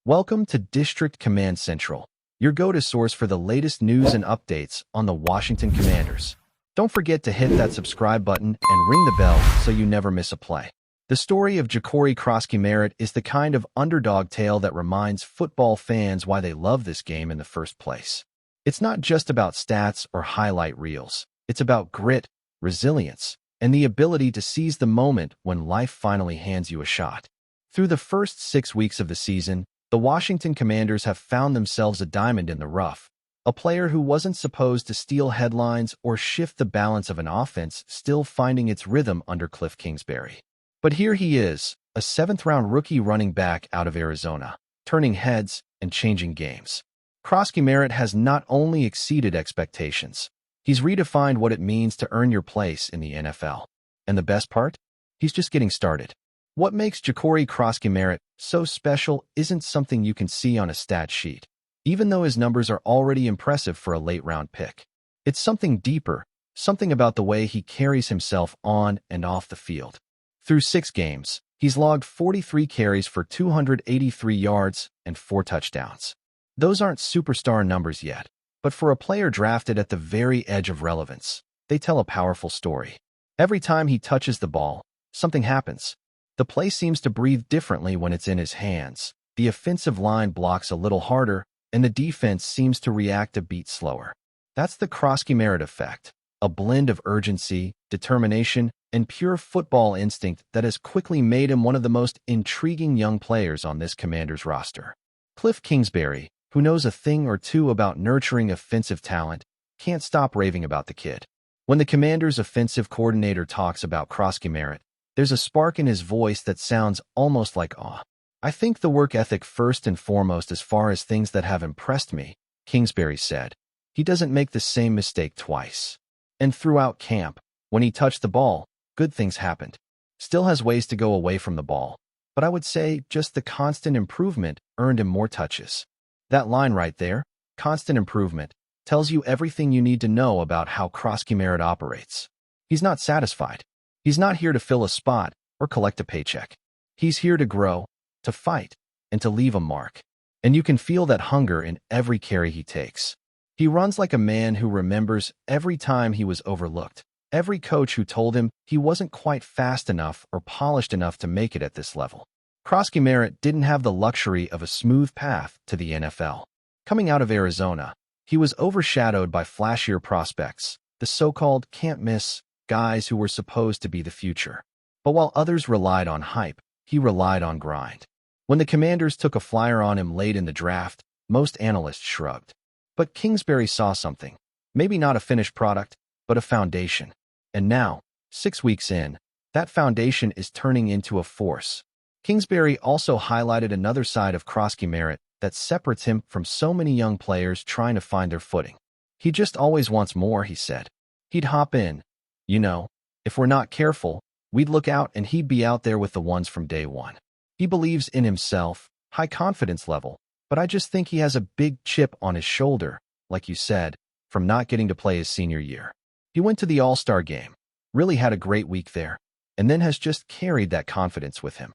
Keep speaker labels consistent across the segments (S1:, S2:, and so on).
S1: Welcome to District Command Central, your go-to source for the latest news and updates on the Washington Commanders. Don't forget to hit that subscribe button and ring the bell so you never miss a play. The story of Ja'Cory Krosky-Merritt is the kind of underdog tale that reminds football fans why they love this game in the first place. It's not just about stats or highlight reels. It's about grit, resilience, and the ability to seize the moment when life finally hands you a shot. Through the first 6 weeks of the season, the Washington Commanders have found themselves a diamond in the rough, a player who wasn't supposed to steal headlines or shift the balance of an offense still finding its rhythm under Cliff Kingsbury. But here he is, a seventh-round rookie running back out of Arizona, turning heads and changing games. Krosky-Merritt has not only exceeded expectations, he's redefined what it means to earn your place in the NFL. And the best part? He's just getting started. What makes Ja'Cory Krosky-Merritt so special isn't something you can see on a stat sheet, even though his numbers are already impressive for a late-round pick. It's something deeper, something about the way he carries himself on and off the field. Through 6 games, he's logged 43 carries for 283 yards and 4 touchdowns. Those aren't superstar numbers yet, but for a player drafted at the very edge of relevance, they tell a powerful story. Every time he touches the ball, something happens. The play seems to breathe differently when it's in his hands. The offensive line blocks a little harder, and the defense seems to react a beat slower. That's the Krosky-Merritt effect, a blend of urgency, determination, and pure football instinct that has quickly made him one of the most intriguing young players on this Commanders roster. Cliff Kingsbury, who knows a thing or two about nurturing offensive talent, can't stop raving about the kid. When the Commanders' offensive coordinator talks about Krosky-Merritt, there's a spark in his voice that sounds almost like awe. "I think the work ethic first and foremost as far as things that have impressed me," Kingsbury said. "He doesn't make the same mistake twice." And throughout camp, when he touched the ball, good things happened. Still has ways to go away from the ball, but I would say just the constant improvement earned him more touches. That line right there, constant improvement, tells you everything you need to know about how Krosky-Merritt operates. He's not satisfied. He's not here to fill a spot or collect a paycheck. He's here to grow, to fight, and to leave a mark. And you can feel that hunger in every carry he takes. He runs like a man who remembers every time he was overlooked, every coach who told him he wasn't quite fast enough or polished enough to make it at this level. Krosky-Merritt didn't have the luxury of a smooth path to the NFL. Coming out of Arizona, he was overshadowed by flashier prospects, the so-called can't-miss guys who were supposed to be the future. But while others relied on hype, he relied on grind. When the Commanders took a flyer on him late in the draft, most analysts shrugged. But Kingsbury saw something. Maybe not a finished product, but a foundation. And now, 6 weeks in, that foundation is turning into a force. Kingsbury also highlighted another side of Krosky-Merritt that separates him from so many young players trying to find their footing. "He just always wants more," he said. "He'd hop in. You know, if we're not careful, we'd look out and he'd be out there with the ones from day one. He believes in himself, high confidence level, but I just think he has a big chip on his shoulder, like you said, from not getting to play his senior year. He went to the All-Star game, really had a great week there, and then has just carried that confidence with him."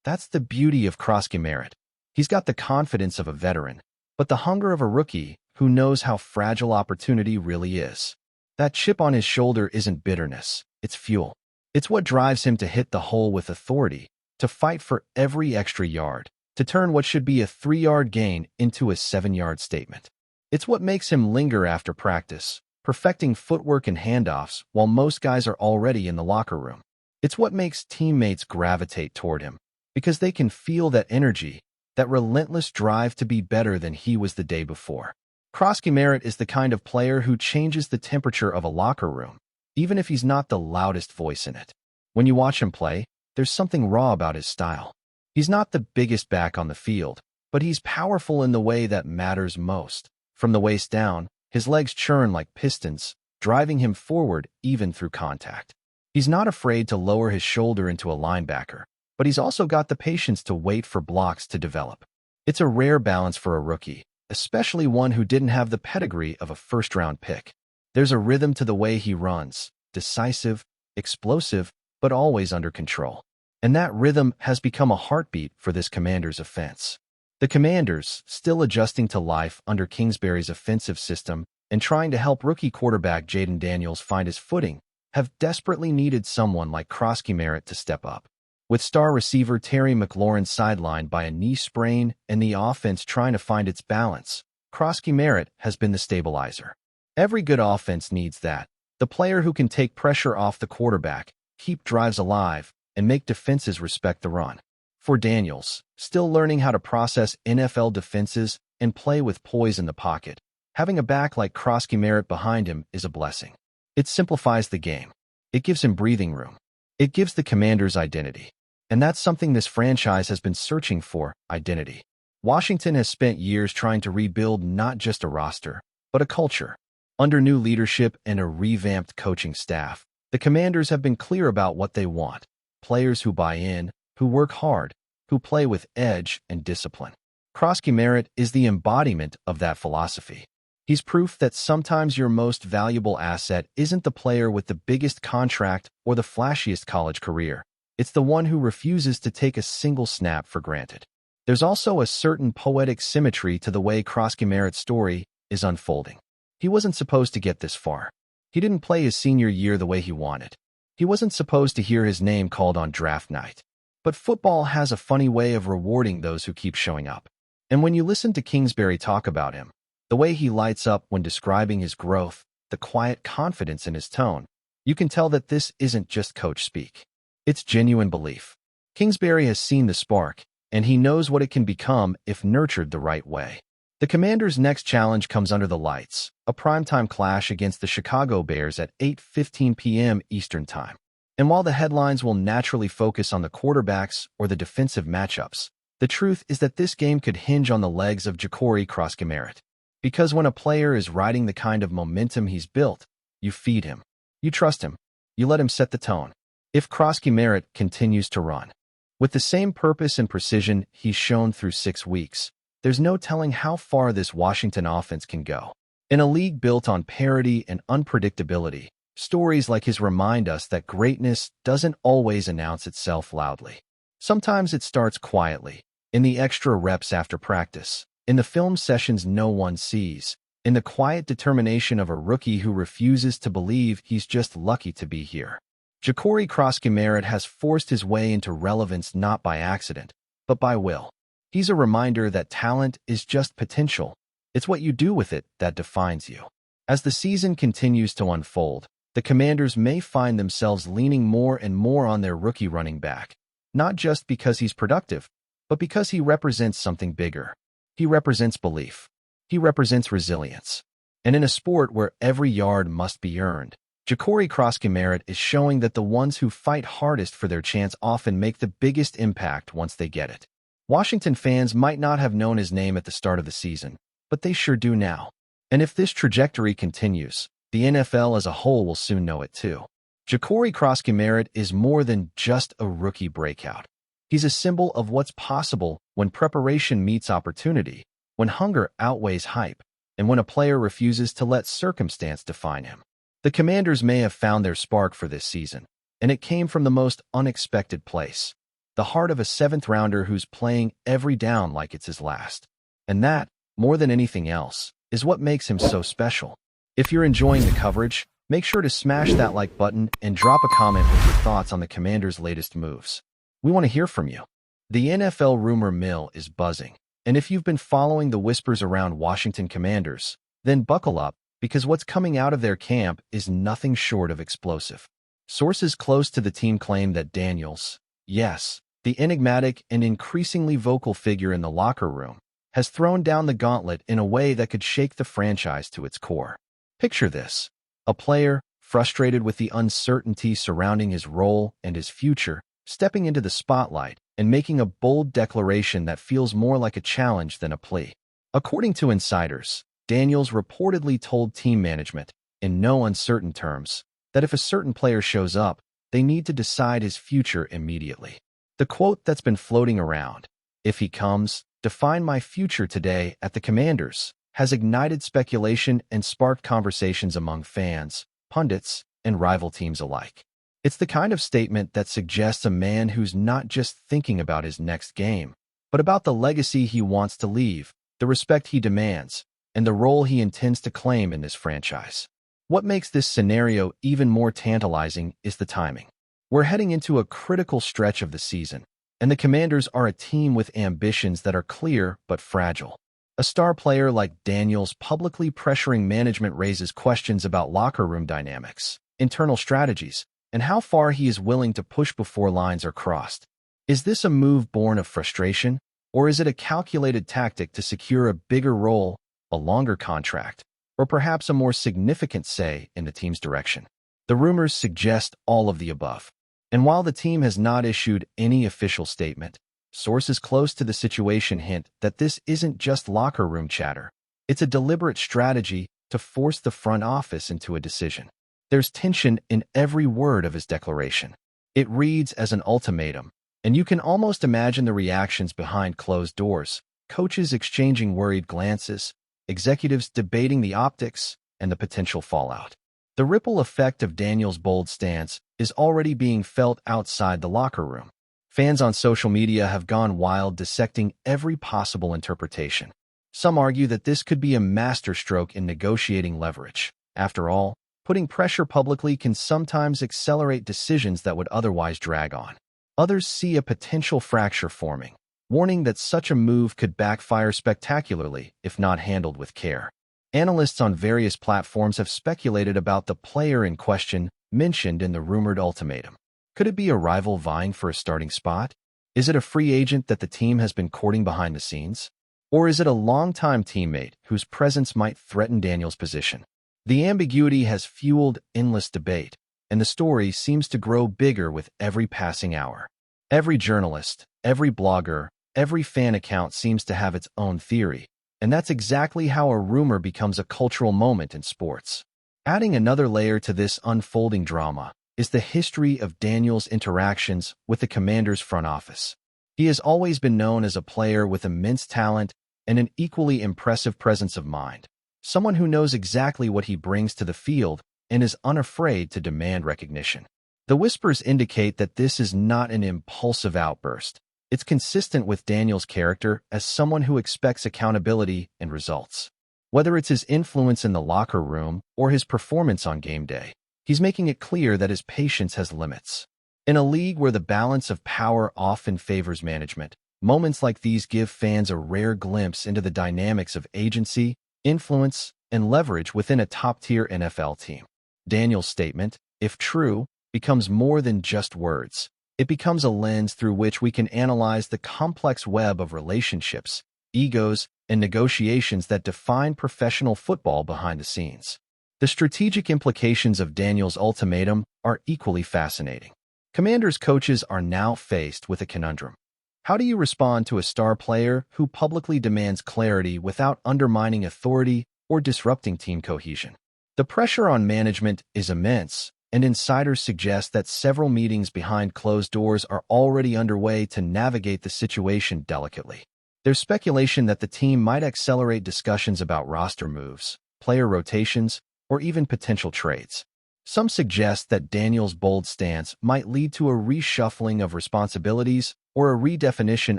S1: That's the beauty of Krosky-Merritt. He's got the confidence of a veteran, but the hunger of a rookie who knows how fragile opportunity really is. That chip on his shoulder isn't bitterness, it's fuel. It's what drives him to hit the hole with authority, to fight for every extra yard, to turn what should be a 3-yard gain into a 7-yard statement. It's what makes him linger after practice, perfecting footwork and handoffs while most guys are already in the locker room. It's what makes teammates gravitate toward him, because they can feel that energy, that relentless drive to be better than he was the day before. Krosky-Merritt is the kind of player who changes the temperature of a locker room, even if he's not the loudest voice in it. When you watch him play, there's something raw about his style. He's not the biggest back on the field, but he's powerful in the way that matters most. From the waist down, his legs churn like pistons, driving him forward even through contact. He's not afraid to lower his shoulder into a linebacker, but he's also got the patience to wait for blocks to develop. It's a rare balance for a rookie, especially one who didn't have the pedigree of a first-round pick. There's a rhythm to the way he runs, decisive, explosive, but always under control. And that rhythm has become a heartbeat for this Commanders offense. The Commanders, still adjusting to life under Kingsbury's offensive system and trying to help rookie quarterback Jaden Daniels find his footing, have desperately needed someone like Krosky Merritt to step up. With star receiver Terry McLaurin sidelined by a knee sprain and the offense trying to find its balance, Krosky Merritt has been the stabilizer. Every good offense needs that. The player who can take pressure off the quarterback, keep drives alive, and make defenses respect the run. For Daniels, still learning how to process NFL defenses and play with poise in the pocket, having a back like Krosky Merritt behind him is a blessing. It simplifies the game. It gives him breathing room. It gives the Commanders identity. And that's something this franchise has been searching for, identity. Washington has spent years trying to rebuild not just a roster, but a culture. Under new leadership and a revamped coaching staff, the Commanders have been clear about what they want. Players who buy in, who work hard, who play with edge and discipline. Krosky Merritt is the embodiment of that philosophy. He's proof that sometimes your most valuable asset isn't the player with the biggest contract or the flashiest college career. It's the one who refuses to take a single snap for granted. There's also a certain poetic symmetry to the way Krosky Merritt's story is unfolding. He wasn't supposed to get this far. He didn't play his senior year the way he wanted. He wasn't supposed to hear his name called on draft night. But football has a funny way of rewarding those who keep showing up. And when you listen to Kingsbury talk about him, the way he lights up when describing his growth, the quiet confidence in his tone, you can tell that this isn't just coach speak. It's genuine belief. Kingsbury has seen the spark, and he knows what it can become if nurtured the right way. The Commanders' next challenge comes under the lights, a primetime clash against the Chicago Bears at 8:15 p.m. Eastern Time. And while the headlines will naturally focus on the quarterbacks or the defensive matchups, the truth is that this game could hinge on the legs of Krosky Merritt. Because when a player is riding the kind of momentum he's built, you feed him. You trust him. You let him set the tone. If Krosky Merritt continues to run with the same purpose and precision he's shown through 6 weeks, there's no telling how far this Washington offense can go. In a league built on parity and unpredictability, stories like his remind us that greatness doesn't always announce itself loudly. Sometimes it starts quietly, in the extra reps after practice, in the film sessions no one sees, in the quiet determination of a rookie who refuses to believe he's just lucky to be here. Krosky Merritt has forced his way into relevance not by accident, but by will. He's a reminder that talent is just potential. It's what you do with it that defines you. As the season continues to unfold, the Commanders may find themselves leaning more and more on their rookie running back, not just because he's productive, but because he represents something bigger. He represents belief. He represents resilience. And in a sport where every yard must be earned, Krosky Merritt is showing that the ones who fight hardest for their chance often make the biggest impact once they get it. Washington fans might not have known his name at the start of the season, but they sure do now. And if this trajectory continues, the NFL as a whole will soon know it too. Krosky Merritt is more than just a rookie breakout. He's a symbol of what's possible when preparation meets opportunity, when hunger outweighs hype, and when a player refuses to let circumstance define him. The Commanders may have found their spark for this season, and it came from the most unexpected place. The heart of a 7th-rounder who's playing every down like it's his last. And that, more than anything else, is what makes him so special. If you're enjoying the coverage, make sure to smash that like button and drop a comment with your thoughts on the Commanders' latest moves. We want to hear from you. The NFL rumor mill is buzzing, and if you've been following the whispers around Washington Commanders, then buckle up, because what's coming out of their camp is nothing short of explosive. Sources close to the team claim that Daniels, yes, the enigmatic and increasingly vocal figure in the locker room, has thrown down the gauntlet in a way that could shake the franchise to its core. Picture this: a player, frustrated with the uncertainty surrounding his role and his future, stepping into the spotlight and making a bold declaration that feels more like a challenge than a plea. According to insiders, Daniels reportedly told team management, in no uncertain terms, that if a certain player shows up, they need to decide his future immediately. The quote that's been floating around, "If he comes, define my future today at the Commanders," has ignited speculation and sparked conversations among fans, pundits, and rival teams alike. It's the kind of statement that suggests a man who's not just thinking about his next game, but about the legacy he wants to leave, the respect he demands, and the role he intends to claim in this franchise. What makes this scenario even more tantalizing is the timing. We're heading into a critical stretch of the season, and the Commanders are a team with ambitions that are clear but fragile. A star player like Daniels publicly pressuring management raises questions about locker room dynamics, internal strategies, and how far he is willing to push before lines are crossed. Is this a move born of frustration, or is it a calculated tactic to secure a bigger role, a longer contract, or perhaps a more significant say in the team's direction? The rumors suggest all of the above. And while the team has not issued any official statement, sources close to the situation hint that this isn't just locker room chatter. It's a deliberate strategy to force the front office into a decision. There's tension in every word of his declaration. It reads as an ultimatum, and you can almost imagine the reactions behind closed doors, coaches exchanging worried glances, executives debating the optics and the potential fallout. The ripple effect of Daniels' bold stance is already being felt outside the locker room. Fans on social media have gone wild dissecting every possible interpretation. Some argue that this could be a masterstroke in negotiating leverage. After all, putting pressure publicly can sometimes accelerate decisions that would otherwise drag on. Others see a potential fracture forming, warning that such a move could backfire spectacularly if not handled with care. Analysts on various platforms have speculated about the player in question mentioned in the rumored ultimatum. Could it be a rival vying for a starting spot? Is it a free agent that the team has been courting behind the scenes? Or is it a longtime teammate whose presence might threaten Daniels' position? The ambiguity has fueled endless debate, and the story seems to grow bigger with every passing hour. Every journalist, every blogger, every fan account seems to have its own theory, and that's exactly how a rumor becomes a cultural moment in sports. Adding another layer to this unfolding drama is the history of Daniels' interactions with the Commanders' front office. He has always been known as a player with immense talent and an equally impressive presence of mind, someone who knows exactly what he brings to the field and is unafraid to demand recognition. The whispers indicate that this is not an impulsive outburst. It's consistent with Daniels' character as someone who expects accountability and results. Whether it's his influence in the locker room or his performance on game day, he's making it clear that his patience has limits. In a league where the balance of power often favors management, moments like these give fans a rare glimpse into the dynamics of agency, influence, and leverage within a top-tier NFL team. Daniels' statement, if true, becomes more than just words. It becomes a lens through which we can analyze the complex web of relationships, egos, and negotiations that define professional football behind the scenes. The strategic implications of Daniels' ultimatum are equally fascinating. Commanders coaches are now faced with a conundrum. How do you respond to a star player who publicly demands clarity without undermining authority or disrupting team cohesion? The pressure on management is immense, and insiders suggest that several meetings behind closed doors are already underway to navigate the situation delicately. There's speculation that the team might accelerate discussions about roster moves, player rotations, or even potential trades. Some suggest that Daniels' bold stance might lead to a reshuffling of responsibilities or a redefinition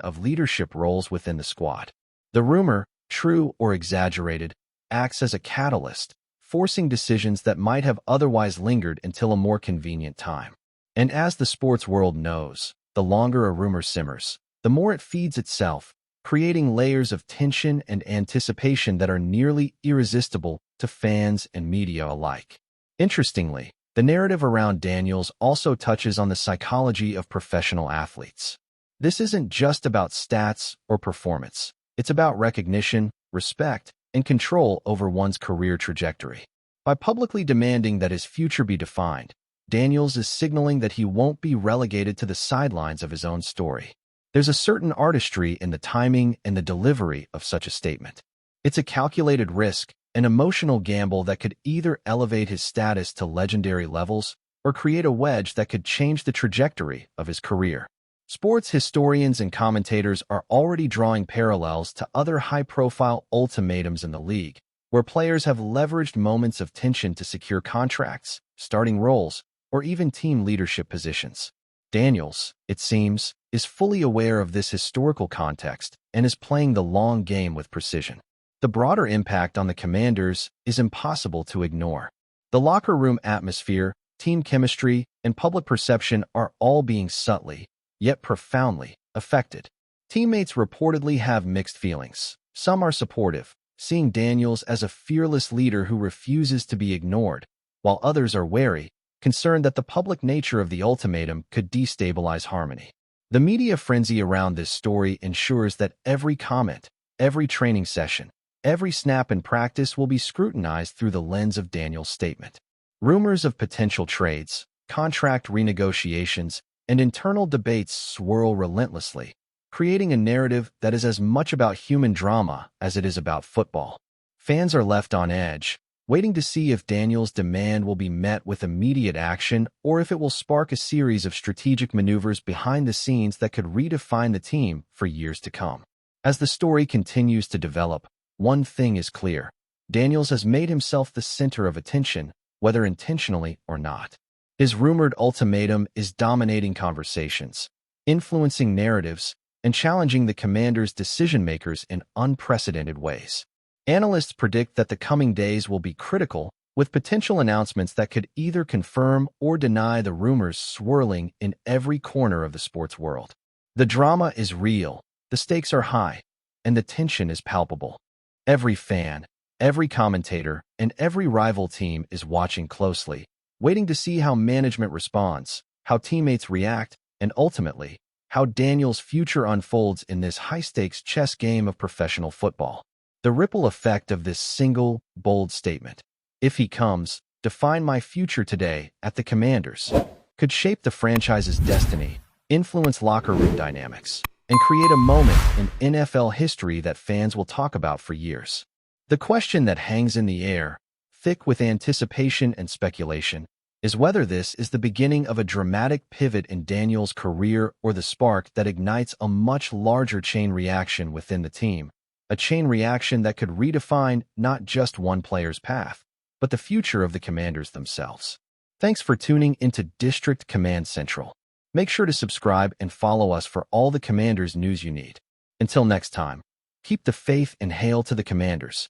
S1: of leadership roles within the squad. The rumor, true or exaggerated, acts as a catalyst, forcing decisions that might have otherwise lingered until a more convenient time. And as the sports world knows, the longer a rumor simmers, the more it feeds itself, creating layers of tension and anticipation that are nearly irresistible to fans and media alike. Interestingly, the narrative around Daniels also touches on the psychology of professional athletes. This isn't just about stats or performance. It's about recognition, respect, and control over one's career trajectory. By publicly demanding that his future be defined, Daniels is signaling that he won't be relegated to the sidelines of his own story. There's a certain artistry in the timing and the delivery of such a statement. It's a calculated risk, an emotional gamble that could either elevate his status to legendary levels or create a wedge that could change the trajectory of his career. Sports historians and commentators are already drawing parallels to other high-profile ultimatums in the league, where players have leveraged moments of tension to secure contracts, starting roles, or even team leadership positions. Daniels, it seems, is fully aware of this historical context and is playing the long game with precision. The broader impact on the Commanders is impossible to ignore. The locker room atmosphere, team chemistry, and public perception are all being subtly, yet profoundly, affected. Teammates reportedly have mixed feelings. Some are supportive, seeing Daniels as a fearless leader who refuses to be ignored, while others are wary, concerned that the public nature of the ultimatum could destabilize harmony. The media frenzy around this story ensures that every comment, every training session, every snap in practice will be scrutinized through the lens of Daniels' statement. Rumors of potential trades, contract renegotiations, and internal debates swirl relentlessly, creating a narrative that is as much about human drama as it is about football. Fans are left on edge, waiting to see if Daniels' demand will be met with immediate action or if it will spark a series of strategic maneuvers behind the scenes that could redefine the team for years to come. As the story continues to develop, one thing is clear. Daniels has made himself the center of attention, whether intentionally or not. His rumored ultimatum is dominating conversations, influencing narratives, and challenging the Commanders' decision-makers in unprecedented ways. Analysts predict that the coming days will be critical, with potential announcements that could either confirm or deny the rumors swirling in every corner of the sports world. The drama is real, the stakes are high, and the tension is palpable. Every fan, every commentator, and every rival team is watching closely, waiting to see how management responds, how teammates react, and ultimately, how Daniels' future unfolds in this high-stakes chess game of professional football. The ripple effect of this single, bold statement, "If he comes, define my future today at the Commanders," could shape the franchise's destiny, influence locker room dynamics, and create a moment in NFL history that fans will talk about for years. The question that hangs in the air, thick with anticipation and speculation, is whether this is the beginning of a dramatic pivot in Daniels' career or the spark that ignites a much larger chain reaction within the team. A chain reaction that could redefine not just one player's path, but the future of the Commanders themselves. Thanks for tuning into District Command Central. Make sure to subscribe and follow us for all the Commanders news you need. Until next time, keep the faith and hail to the Commanders.